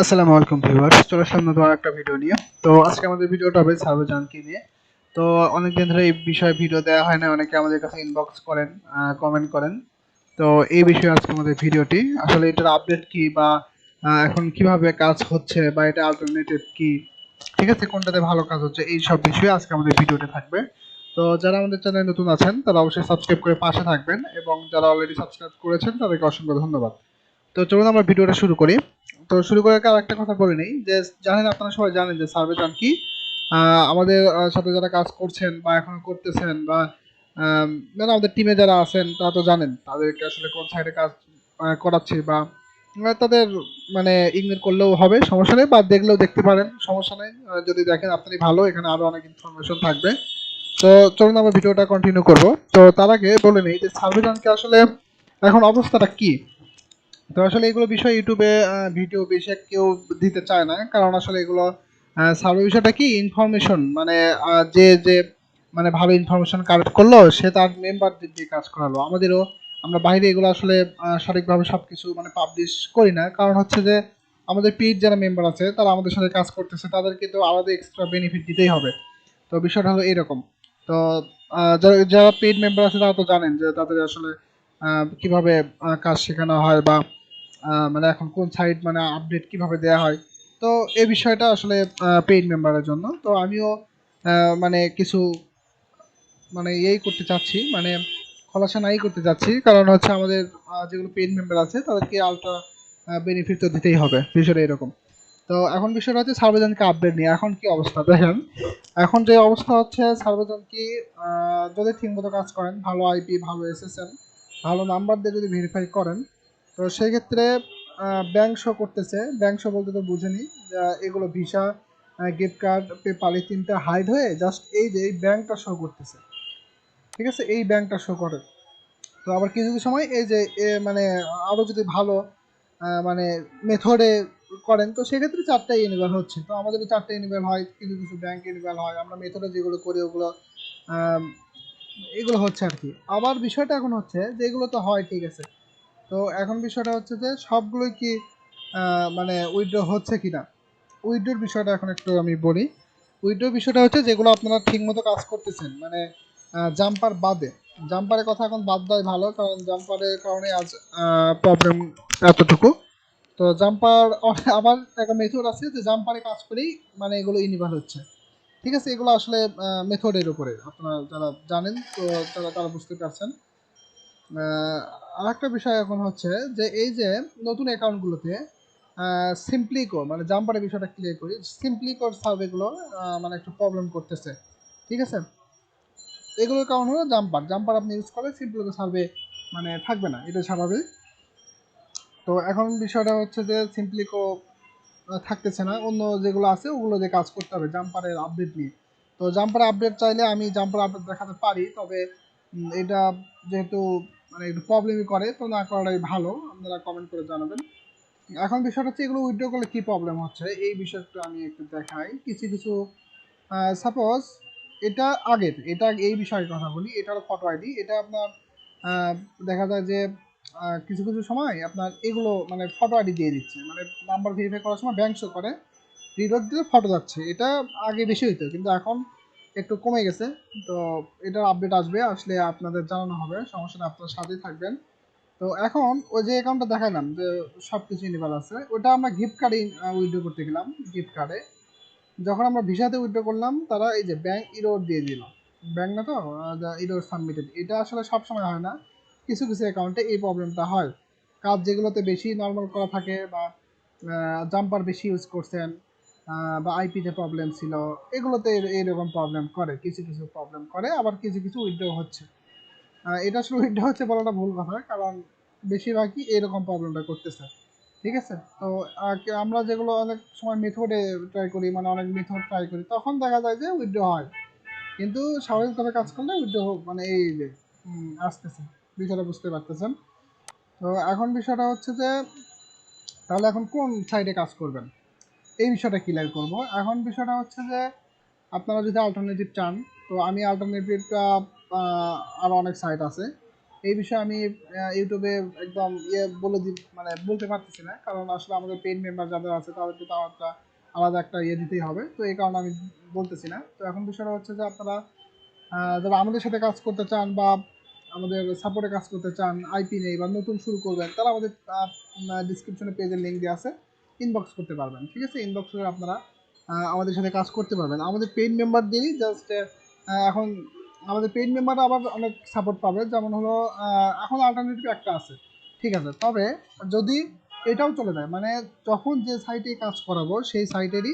আসসালামু আলাইকুম ভিউয়ার্স, চলে আসলাম নতুন একটা ভিডিও নিয়ে। তো আজকে আমাদের ভিডিওটা হবে সার্ভে জাঙ্কি নিয়ে। তো অনেকদিন ধরে এই বিষয়ে ভিডিও দেওয়া হয় না, অনেকে আমাদের কাছে ইনবক্স করেন, কমেন্ট করেন। তো এই বিষয়ে আজকে আমাদের ভিডিওটি আসলে এটার আপডেট কি, বা এখন কিভাবে কাজ হচ্ছে, বা এটা অল্টারনেটিভ কি, ঠিক আছে, কোনটাতে ভালো কাজ হচ্ছে, এই সব বিষয়ে আজকে আমাদের ভিডিওতে থাকবে। তো যারা আমাদের চ্যানেলে নতুন আছেন তারা অবশ্যই সাবস্ক্রাইব করে পাশে থাকবেন, এবং যারা অলরেডি সাবস্ক্রাইব করেছেন তাদেরকে অসংখ্য ধন্যবাদ। তো চলুন আমরা ভিডিওটা শুরু করি। তো শুরু করার আগে আরেকটা কথা বলে নেই যে, জানেন, আপনারা সবাই জানেন যে সার্ভে কি। আমাদের সাথে যারা কাজ করছেন বা এখনো করতেছেন, বা যারা আমাদের টিমে যারা আছেন তারা তো জানেন তাদেরকে আসলে কোন সাইডে কাজ করাচ্ছি, বা তাদের মানে ইগনোর করলেও হবে, সমস্যা নেই, বা দেখলেও দেখতে পারেন, সমস্যা নেই। যদি দেখেন আপনারই ভালো, এখানে আরো অনেক ইনফরমেশন থাকবে। তো চলুন আমরা ভিডিওটা কন্টিনিউ করব। তো তার আগে বলে নেই যে সার্ভে আসলে এখন অবস্থাটা কি। তো আসলে এগুলো বিষয় ইউটিউবে ভিডিও বেশি কেউ দিতে চায় না, কারণ আসলে এগুলো সার্ভে বিষয়টা কি ইনফরমেশন, মানে যে যে মানে ভালো ইনফরমেশন কালেক্ট করলো সে তার মেম্বারদের দিয়ে কাজ করালো। আমাদেরও আমরা বাইরে এগুলো আসলে সঠিকভাবে সবকিছু মানে পাবলিশ করি না, কারণ হচ্ছে যে আমাদের পেইড যারা মেম্বার আছে তারা আমাদের সাথে কাজ করতেছে, তাদেরকে তো আলাদা এক্সট্রা বেনিফিট দিতেই হবে। তো বিষয়টা হলো এরকম। তো যারা যারা পেইড মেম্বার আছে তারা তো জানেন যে তাদের আসলে কিভাবে কাজ শেখানো হয়, বা মানে এখন কোন সাইট মানে আপডেট কিভাবে দেয়া হয়। তো এই বিষয়টা আসলে পেইড মেম্বারের জন্য। তো আমিও মানে কিছু মানে এই করতে চাচ্ছি, মানে খোলাসা নাই করতে চাচ্ছি, কারণ হচ্ছে আমাদের যেগুলো পেইড মেম্বার আছে তাদেরকে আলট্রা বেনিফিট তো দিতেই হবে, বিষয়টা এরকম। তো এখন বিষয়টা হচ্ছে সার্ভেজনকে আপডেট নিয়ে এখন কি অবস্থা দেখেন। এখন যে অবস্থা হচ্ছে সার্ভেজন কি, যদি ঠিকমতো কাজ করেন, ভালো আইপি, ভালো এসএসএন, ভালো নাম্বার দিয়ে যদি ভেরিফাই করেন, তো সেক্ষেত্রে ব্যাংক শো করতেছে। ব্যাংক শো বলতে তো বুঝেনি, এগুলো ভিসা, গিফট কার্ড, পেপাল, এই তিনটা হাইড হয়ে জাস্ট এই যে এই ব্যাংকটা শো করতেছে। ঠিক আছে, এই ব্যাংকটা শো করে। তো আবার কিছু কিছু সময় এই যে মানে আরও যদি ভালো মানে মেথডে করেন, তো সেক্ষেত্রে চারটাই ইনেবল হচ্ছে। তো আমাদের চারটে ইনেবল হয়, কিছু কিছু ব্যাংক ইনেবল হয়, আমরা মেথডে যেগুলো করি ওগুলো আম, এগুলো হচ্ছে আর কি। আবার বিষয়টা এখন হচ্ছে যে এগুলো তো হয়, ঠিক আছে। তো এখন বিষয়টা হচ্ছে যে সবগুলোই কি মানে উইথড্র হচ্ছে কিনা, উইথড্রোর বিষয়টা এখন একটু আমি বলি। উইথড্রোর বিষয়টা হচ্ছে যেগুলো আপনারা ঠিকমতো কাজ করতেছেন, মানে জাম্পার বাদে। জাম্পারের কথা এখন বাদ দেয় ভালো, কারণ জাম্পারের কারণে আজ প্রবলেম এতটুকু। তো জাম্পার আমার একটা মেথড আছে যে জাম্পারে কাজ করেই মানে এগুলো ইনিভাল হচ্ছে। ঠিক আছে, এগুলো আসলে মেথডের উপরে, আপনারা যারা জানেন তো তারা তারা বুঝতে পারছেন। আরেকটা বিষয় এখন হচ্ছে যে এই যে নতুন অ্যাকাউন্টগুলোতে সিম্পলিকো মানে জাম্পারের বিষয়টা ক্লিয়ার করি, সিম্পলিকোর সার্ভেগুলো মানে একটু প্রবলেম করতেছে। ঠিক আছে, এগুলোর কারণ হলো জাম্পার জাম্পার আপনি ইউজ করলে সিম্পলিকো সার্ভে মানে থাকবে না, এটা স্বাভাবিক। তো এখন বিষয়টা হচ্ছে যে সিম্পলিকো থাকতেছে না, অন্য যেগুলো আছে ওগুলো দিয়ে কাজ করতে হবে জাম্পারের আপডেট নিয়ে। তো জাম্পার আপডেট চাইলে আমি জাম্পার আপডেট দেখাতে পারি, তবে এটা যেহেতু মানে একটু প্রবলেমই করে, তো না করাটাই ভালো, আপনারা কমেন্ট করে জানাবেন। এখন বিষয়টা হচ্ছে এগুলো উইথড্র করলে কি প্রবলেম হচ্ছে, এই বিষয়টা আমি একটু দেখাই। কিছু কিছু সাপোজ এটা আগের, এটা এই বিষয়ের কথা বলি, এটার ফটো আইডি, এটা আপনার আহ, দেখা যায় যে কিছু কিছু সময় আপনার এগুলো মানে ফটো আইডি দিয়ে দিচ্ছে, মানে নাম্বার ভেরিফাই করার সময় ব্যাংক শো করে, রিলোড দিলে ফটো যাচ্ছে। এটা আগে বেশি হইতো, কিন্তু এখন একটু কমে গেছে। তো এটার আপডেট আসবে, আসলে আপনাদের জানানো হবে, সমস্যা নেই, আপনার সাথেই থাকবেন। তো এখন ওই যে অ্যাকাউন্টটা দেখালাম যে সব কিছু ইনেবল আছে, ওটা আমরা গিফট কার্ডে উইথড্র করতে গেলাম। গিফট কার্ডে যখন আমরা ভিসাতে উইথড্র করলাম, তারা এই যে ব্যাংক ইরোর দিয়ে দিল। ব্যাংক না তো, ইরোর সাবমিটেড, এটা আসলে সব সময় হয় না, কিছু কিছু অ্যাকাউন্টে এই প্রবলেমটা হয়। কাজ যেগুলোতে বেশি নর্মাল করা থাকে, বা জাম্পার বেশি ইউজ করছেন, বা আইপিতে প্রবলেম ছিল, এগুলোতে এইরকম প্রবলেম করে, কিছু কিছু প্রবলেম করে, আবার কিছু কিছু উইথড্র হচ্ছে। এটা আসলে উইথড্র হচ্ছে বলাটা ভুল কথা, কারণ বেশিরভাগই এরকম প্রবলেমটা করতেছে। ঠিক আছে, তো আমরা যেগুলো অনেক সময় মেথডে ট্রাই করি, মানে অনেক মেথড ট্রাই করি, তখন দেখা যায় যে উইথড্র হয়, কিন্তু স্বাভাবিকভাবে কাজ করলে উইথড্র মানে এই যে আসতেছে, বিষয়টা বুঝতে পারতেছেন। তো এখন বিষয়টা হচ্ছে যে তাহলে এখন কোন সাইডে কাজ করবেন, এই বিষয়টা ক্লিয়ার করব। এখন বিষয়টা হচ্ছে যে আপনারা যদি অল্টারনেটিভ চান, তো আমি অল্টারনেটিভটা আরও অনেক সাইট আছে, এই বিষয়ে আমি ইউটিউবে একদম বলে মানে বলতে পারতেছি না, কারণ আসলে আমাদের পেইড মেম্বার যাদের আছে তাদেরকে তো একটা আলাদা একটা দিতেই হবে, তো এই কারণে আমি বলতেছি না। তো এখন বিষয়টা হচ্ছে যে আপনারা যারা আমাদের সাথে কাজ করতে চান বা আমাদের সাপোর্টে কাজ করতে চান, আইপি নেই বা নতুন শুরু করবেন, তারা আমাদের ডিসক্রিপশনে পেজের লিঙ্ক দেওয়া আছে, ইনবক্স করতে পারবেন। ঠিক আছে, ইনবক্স করে আপনারা আমাদের সাথে কাজ করতে পারবেন। আমাদের পেইড মেম্বারদেরই জাস্ট এখন আমাদের পেইড মেম্বাররা আবার অনেক সাপোর্ট পাবে, যেমন হলো এখন অল্টারনেটিভ একটা আছে। ঠিক আছে, তবে যদি এটাও চলে যায়, মানে যখন যে সাইটে কাজ করাবো সেই সাইটেরই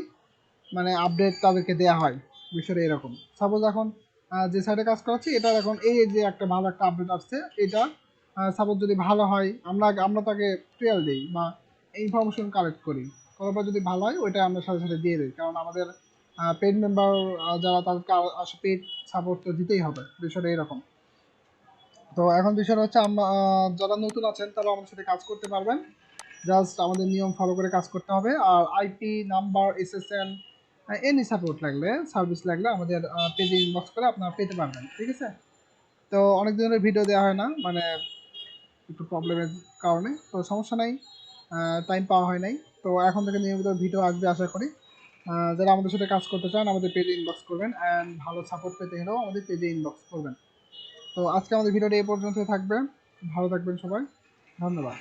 মানে আপডেট তাদেরকে দেওয়া হয়। বিষয়টা এরকম, সাপোজ এখন যে সাইটে কাজ করাচ্ছি এটার এখন এই যে একটা ভালো একটা আপডেট আসছে, এটা সাপোজ যদি ভালো হয় আমরা আমরা তাকে ট্রেল দিই বা ইনফরমেশন কালেক্ট করি, করার পর যদি ভালো হয় ওইটা আমরা সাথে সাথে দিয়ে দিই, কারণ আমাদের পেড মেম্বার যারা তাদেরকে পেড সাপোর্ট তো দিতেই হবে। বিষয়টা এরকম। তো এখন বিষয়টা হচ্ছে আমরা যারা নতুন আছেন তারা আমাদের সাথে কাজ করতে পারবেন, জাস্ট আমাদের নিয়ম ফলো করে কাজ করতে হবে। আর IP number, SSN, any support লাগলে, সার্ভিস লাগলে আমাদের পেজে ইনবক্স করে আপনারা পেতে পারবেন। ঠিক আছে, তো অনেক দিনের ভিডিও দেওয়া হয় না, মানে একটু প্রবলেমের কারণে, তো সমস্যা নাই, টাইম পাওয়া হয় নাই। তো এখন থেকে নিয়মিত ভিডিও আসবে আশা করি। যারা আমাদের সাথে কাজ করতে চান আমাদের পেজে ইনবক্স করবেন, অ্যান্ড ভালো সাপোর্ট পেতে হলেও আমাদের পেজে ইনবক্স করবেন। তো আজকে আমাদের ভিডিওটা এই পর্যন্ত থাকবে। ভালো থাকবেন সবাই, ধন্যবাদ।